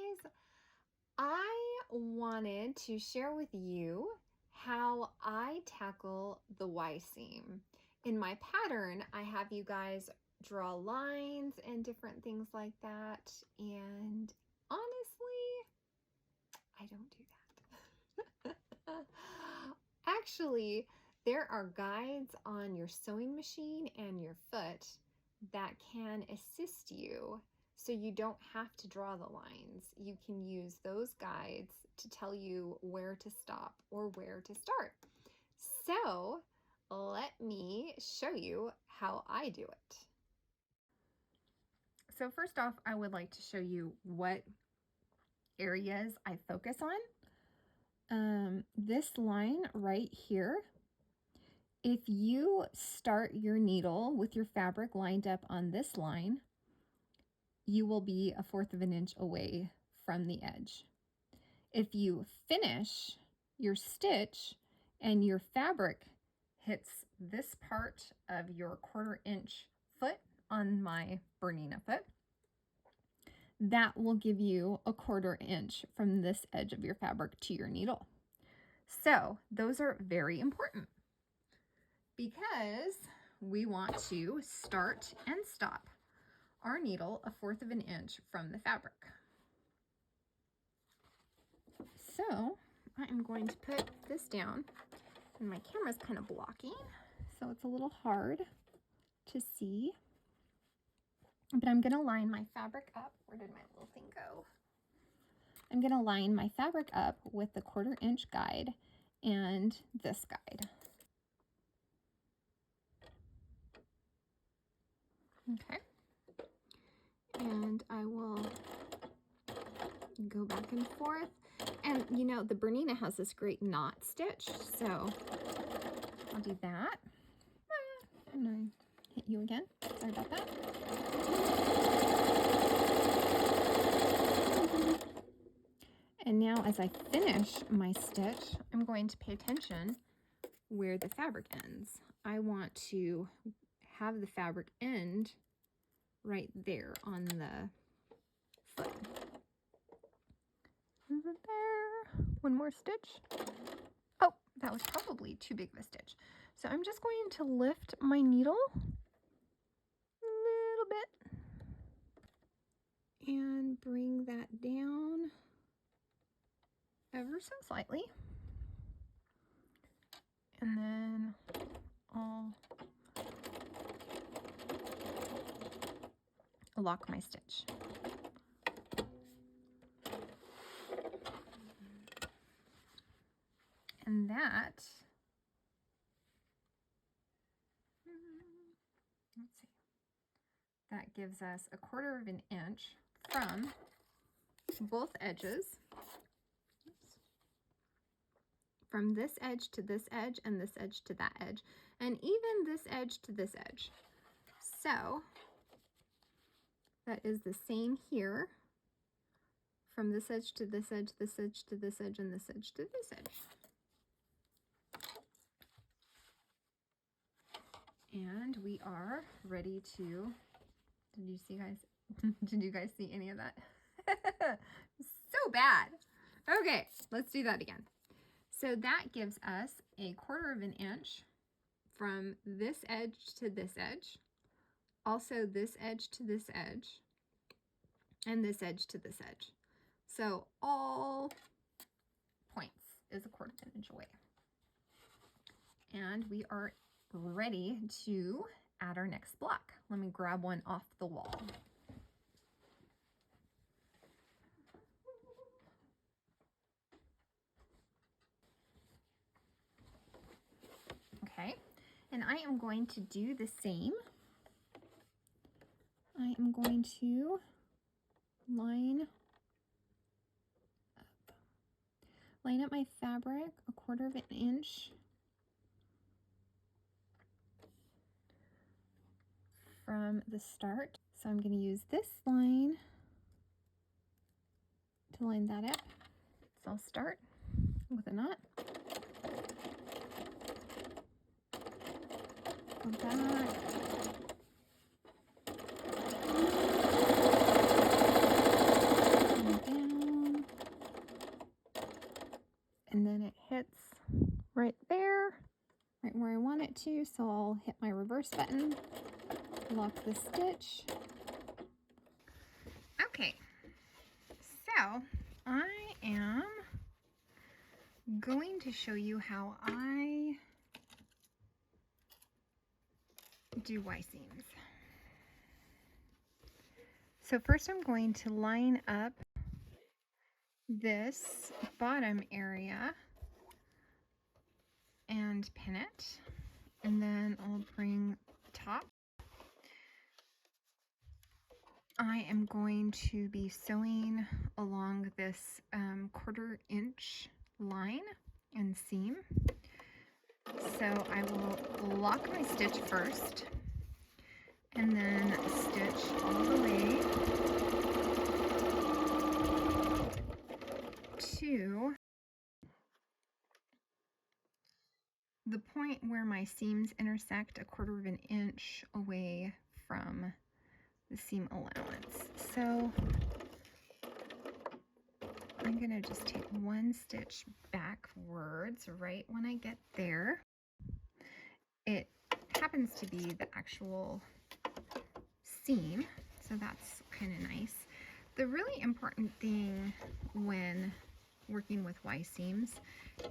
guys, I wanted to share with you how I tackle the Y seam. In my pattern, I have you guys draw lines and different things like that, and honestly, I don't do that. Actually, there are guides on your sewing machine and your foot that can assist you so you don't have to draw the lines. You can use those guides to tell you where to stop or where to start. So let me show you how I do it. So first off, I would like to show you what areas I focus on. This line right here, if you start your needle with your fabric lined up on this line, you will be 1/4 of an inch away from the edge. If you finish your stitch and your fabric hits this part of your 1/4 inch foot on my Bernina foot, that will give you 1/4 inch from this edge of your fabric to your needle. So those are very important because we want to start and stop our needle 1/4 of an inch from the fabric. So I am going to put this down, and my camera's kind of blocking, so it's a little hard to see. But I'm going to line my fabric up. Where did my little thing go? I'm going to line my fabric up with the 1/4 inch guide and this guide. Okay. And I will go back and forth. And you know, the Bernina has this great knot stitch, so I'll do that. I'm gonna hit you again. Sorry about that. And now as I finish my stitch, I'm going to pay attention where the fabric ends. I want to have the fabric end right there on the foot. Is it there? One more stitch. Oh, that was probably too big of a stitch. So I'm just going to lift my needle a little bit and bring that down ever so slightly. And then I'll lock my stitch. And that, let's see, that gives us 1/4 of an inch from both edges. Oops. From this edge to this edge and this edge to that edge, and even this edge to this edge. So that is the same here, from this edge to this edge, this edge to this edge, and this edge to this edge. And we are ready to, did you guys see any of that? So bad. Okay, let's do that again. So that gives us 1/4 of an inch from this edge to this edge, also this edge to this edge, and this edge to this edge. So all points is 1/4 of an inch away. And we are ready to add our next block. Let me grab one off the wall. Okay, and I am going to do the same. I am going to line up my fabric 1/4 of an inch from the start. So I'm going to use this line to line that up. So I'll start with a knot. Go back. And down. to, so I'll hit my reverse button, lock the stitch. Okay, so I am going to show you how I do Y seams. So first I'm going to line up this bottom area and pin it, and then I'll bring the top. I am going to be sewing along this 1/4 inch line and seam. So I will lock my stitch first and then stitch all the way to the point where my seams intersect 1/4 inch away from the seam allowance. So I'm going to just take one stitch backwards right when I get there. It happens to be the actual seam, so that's kind of nice. The really important thing when working with Y seams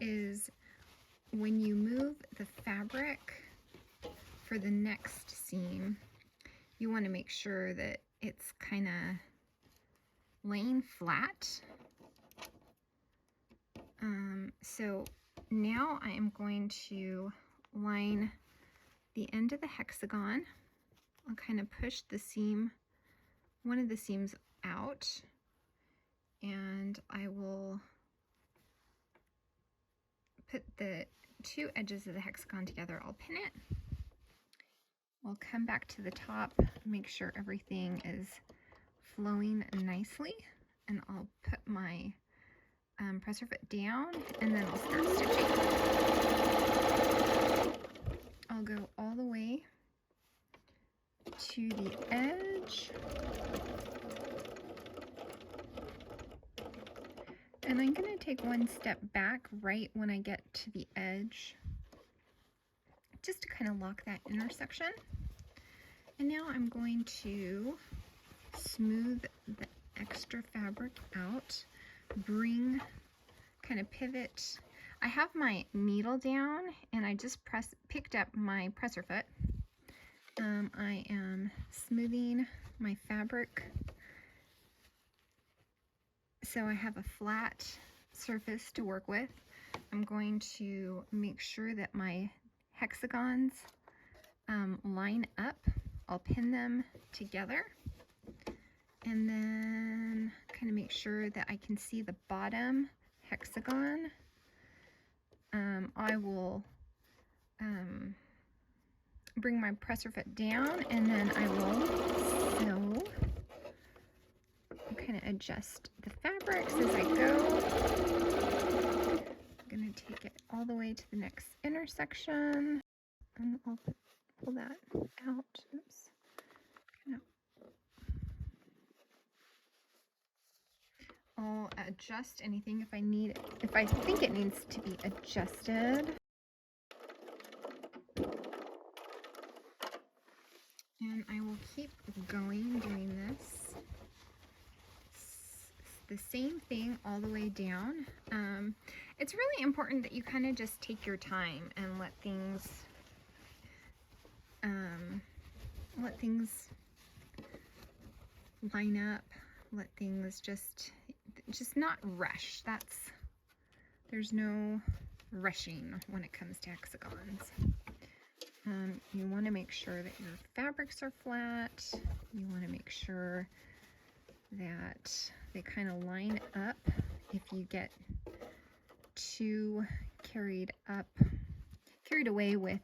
is when you move the fabric for the next seam, you want to make sure that it's kind of laying flat. So now I am going to line the end of the hexagon. I'll kind of push the seam, one of the seams out, and I will put the two edges of the hexagon together. I'll pin it. I'll come back to the top, make sure everything is flowing nicely, and I'll put my presser foot down, and then I'll start stitching. I'll go all the way to the edge, and I'm going to take one step back right when I get to the edge, just to kind of lock that intersection. And now I'm going to smooth the extra fabric out, kind of pivot. I have my needle down and I just picked up my presser foot. I am smoothing my fabric so I have a flat surface to work with. I'm going to make sure that my hexagons line up. I'll pin them together, and then kind of make sure that I can see the bottom hexagon. I will bring my presser foot down, and then I will sew, kind of adjust the fabrics as I go. I'm going to take it all the way to the next intersection, and I'll pull that out. Oops. I'll adjust anything if I think it needs to be adjusted. And I will keep going doing this. The same thing all the way down. It's really important that you kind of just take your time and let things line up, let things just not rush. There's no rushing when it comes to hexagons. You want to make sure that your fabrics are flat. You want to make sure that they kind of line up. If you get too carried away with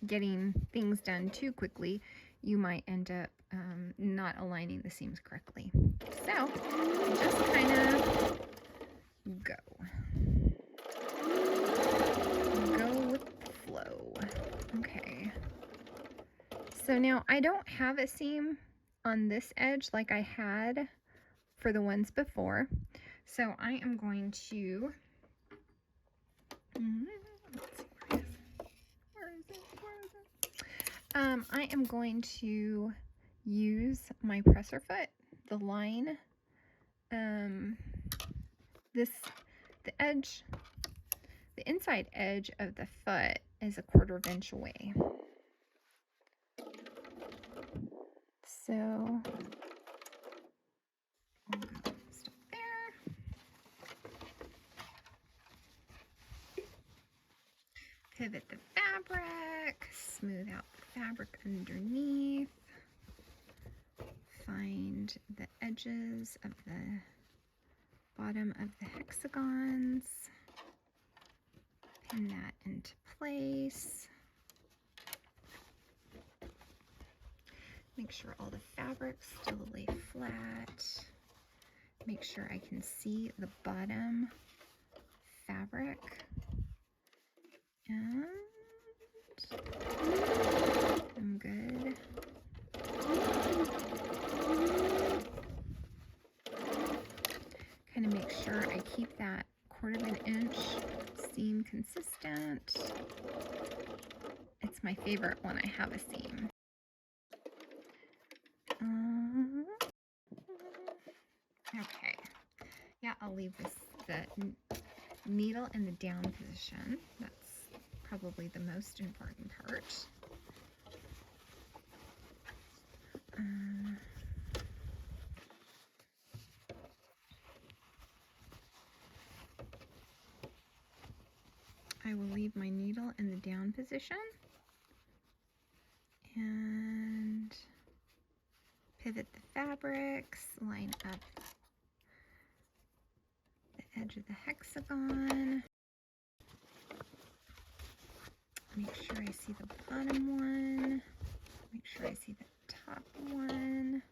getting things done too quickly, you might end up not aligning the seams correctly. So just kind of go with the flow. Okay, so now I don't have a seam on this edge like I had for the ones before, so I am going to let's see, where is I am going to use my presser foot, the line, the edge, the inside edge of the foot is 1/4 inch away. So I'll go stop there. Pivot the fabric, smooth out the fabric underneath, find the edges of the bottom of the hexagons, pin that into place. Make sure all the fabrics still lay flat. Make sure I can see the bottom fabric. And I'm good. Kind of make sure I keep that 1/4 inch seam consistent. It's my favorite when I have a seam. Okay, yeah, I'll leave the needle in the down position. That's probably the most important part. I will leave my needle in the down position and pivot the fabrics, line up the edge of the hexagon. Make sure I see the bottom one. Make sure I see the top one.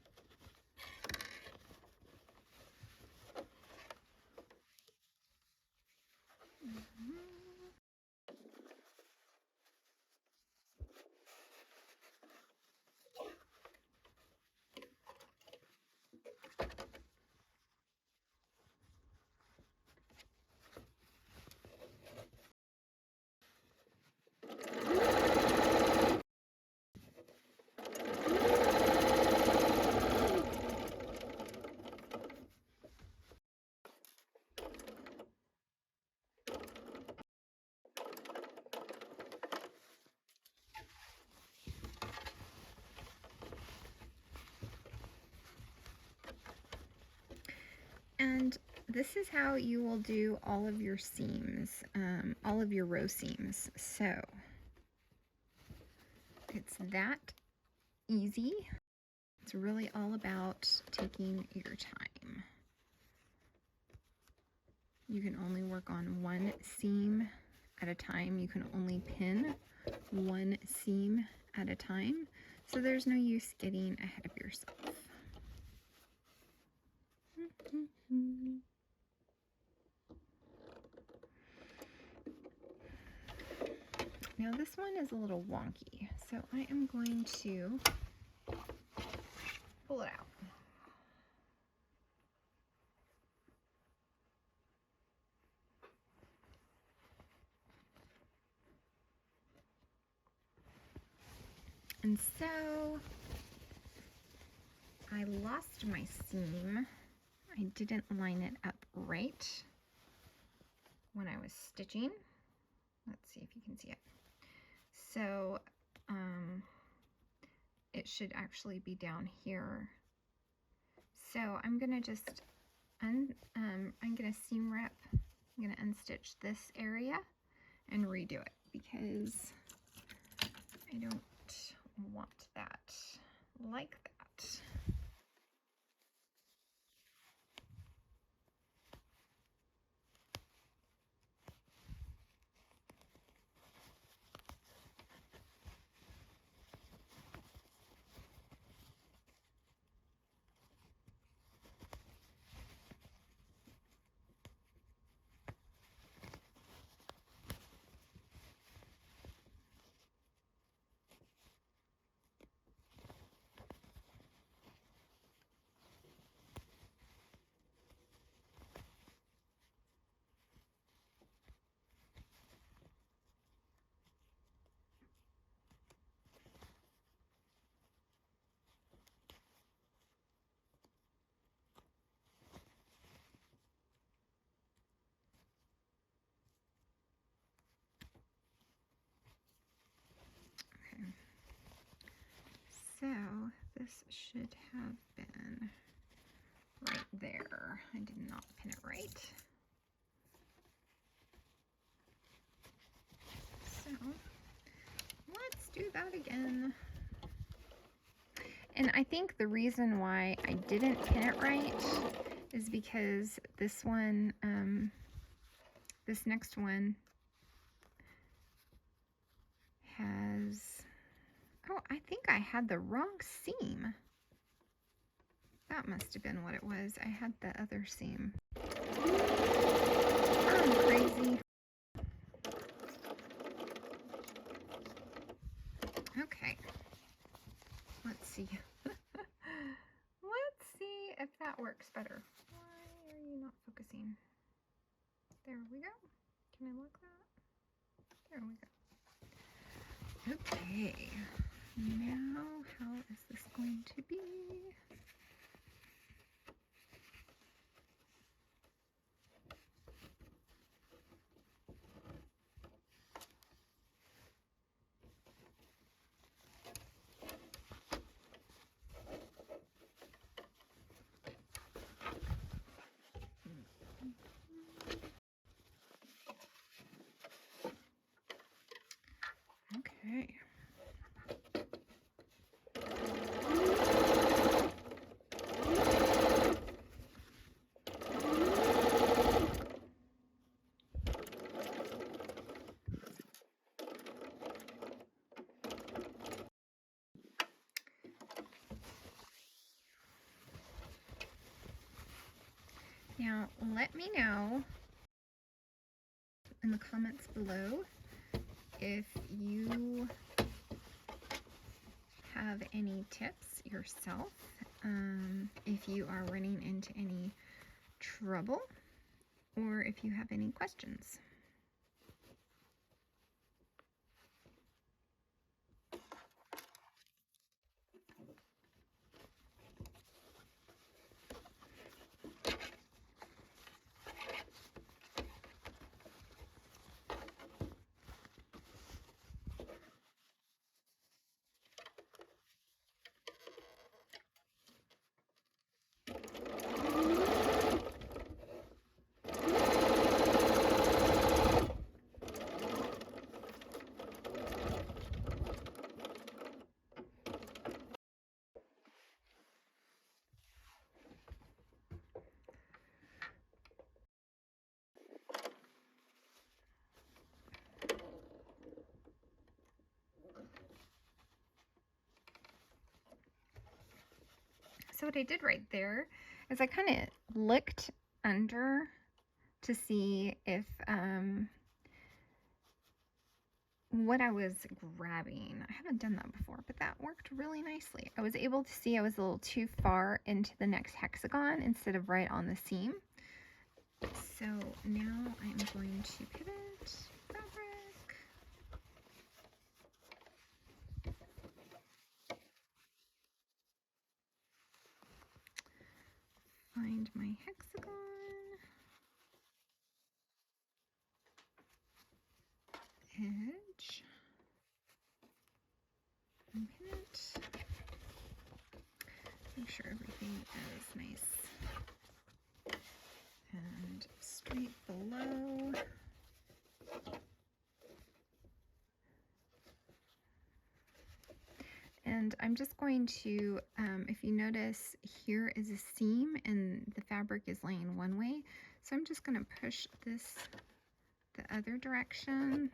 And this is how you will do all of your seams, all of your row seams. So it's that easy. It's really all about taking your time. You can only work on one seam at a time. You can only pin one seam at a time. So there's no use getting ahead of yourself. Now this one is a little wonky, so I am going to pull it out. And so I lost my seam. I didn't line it up right when I was stitching. Let's see if you can see it. So it should actually be down here. So I'm gonna just I'm gonna seam rip. I'm gonna unstitch this area and redo it because I don't want that like that. So this should have been right there. I did not pin it right. So let's do that again. And I think the reason why I didn't pin it right is because this one, this next one has, oh, I think I had the wrong seam. That must have been what it was. I had the other seam. I'm crazy. Okay. Let's see. Let's see if that works better. Why are you not focusing? There we go. Can I lock that? There we go. Okay. Now, how is this going to be? Okay. Now, let me know in the comments below if you have any tips yourself, if you are running into any trouble, or if you have any questions. So what I did right there is I kind of looked under to see if what I was grabbing. I haven't done that before, but that worked really nicely. I was able to see I was a little too far into the next hexagon instead of right on the seam. So now I'm going to pivot fabric. Find my hexagon. Edge. And pin it. Make sure everything is nice and straight below. And I'm just going to, if you notice, here is a seam and the fabric is laying one way. So I'm just going to push this the other direction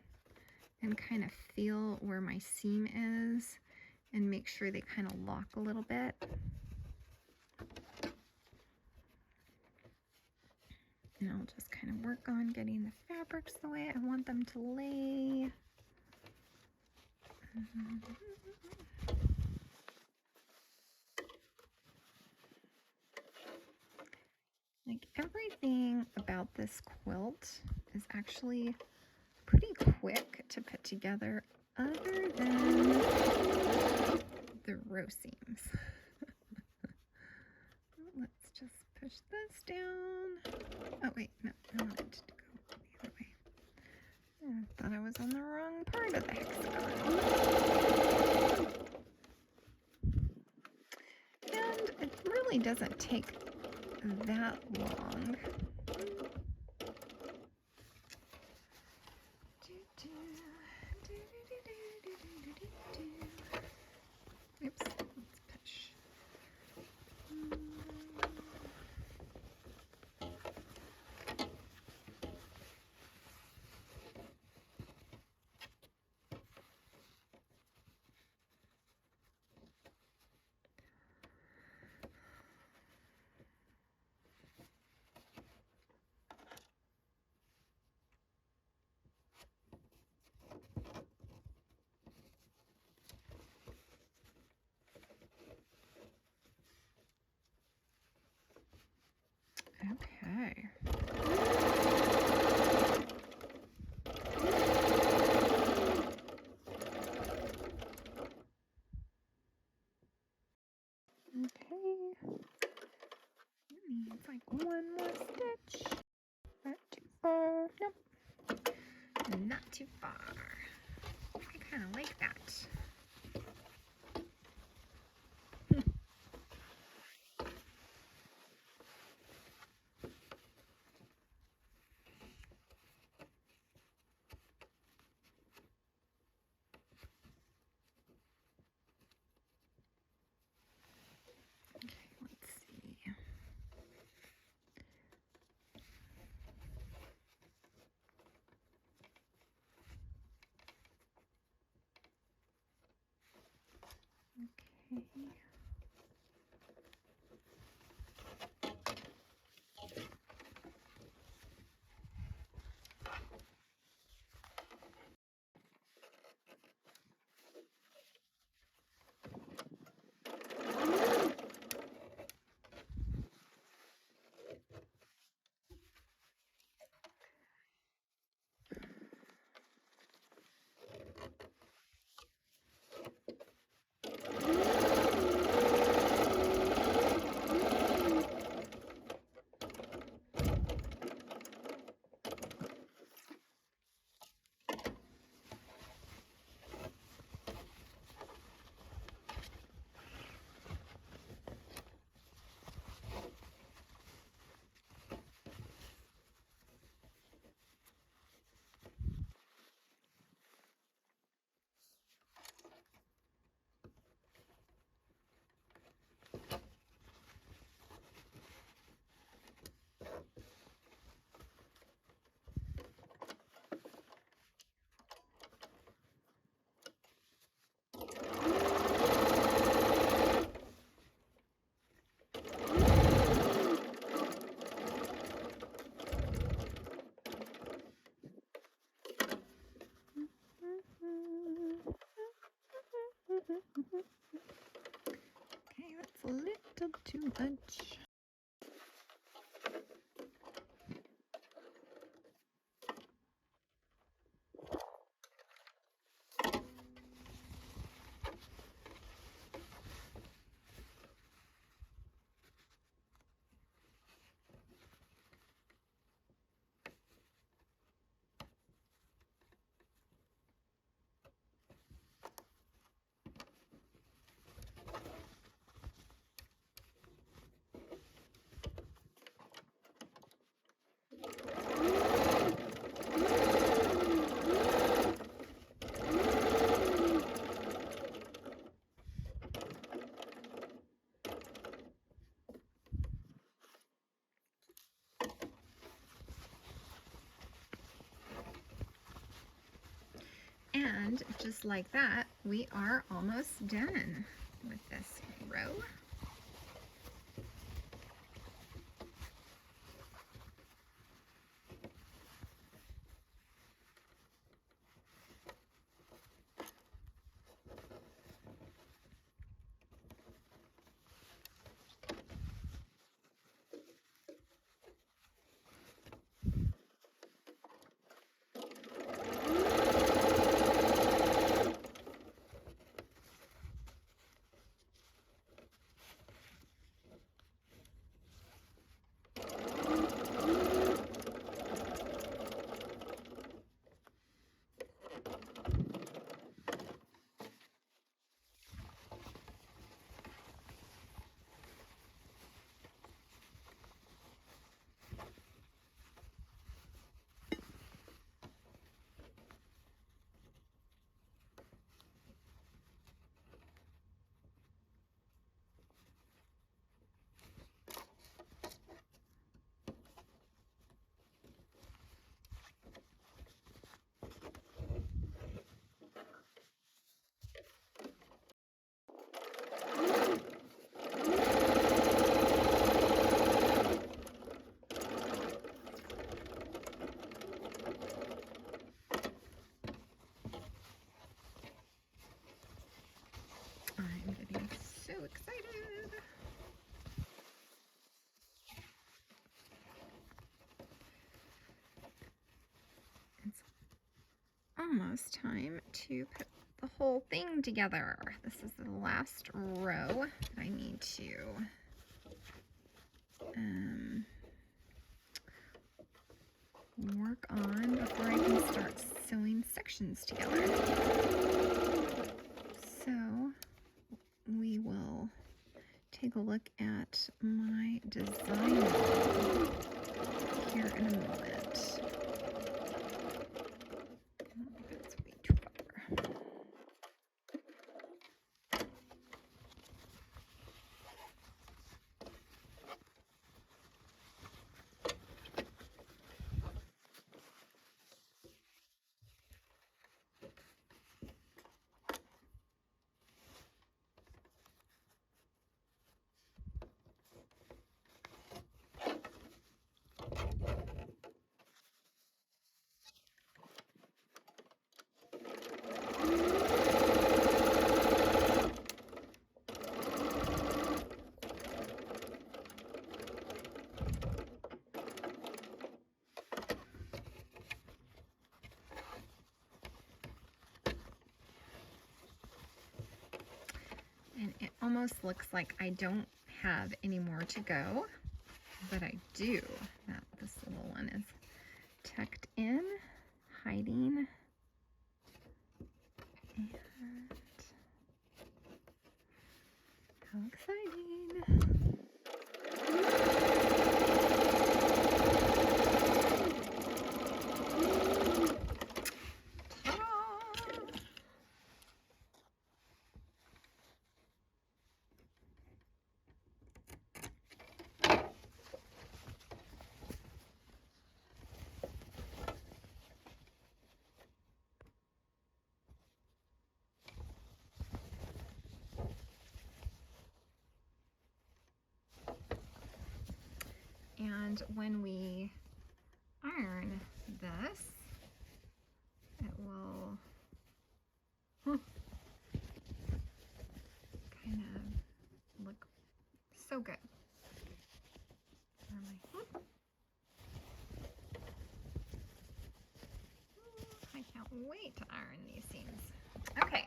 and kind of feel where my seam is and make sure they kind of lock a little bit. And I'll just kind of work on getting the fabrics the way I want them to lay. Like everything about this quilt is actually pretty quick to put together other than the row seams. Let's just push this down. Oh wait, no, I want it to go the other way. I thought I was on the wrong part of the hexagon. really doesn't take that long. Oops, let's push. Okay. Okay. Needs like one more stitch. Not too far. Nope. Not too far. I kind of like that. Let's see. Okay. Okay, that's a little too much. And just like that, we are almost done with this row. almost time to put the whole thing together. This is the last row that I need to work on before I can start sewing sections together. So we will take a look at my design here in a moment. That's way too far. And it almost looks like I don't have any more to go, but I do. This little one is tucked in, hiding. And how exciting! And when we iron this, it will kind of look so good. I can't wait to iron these seams. Okay,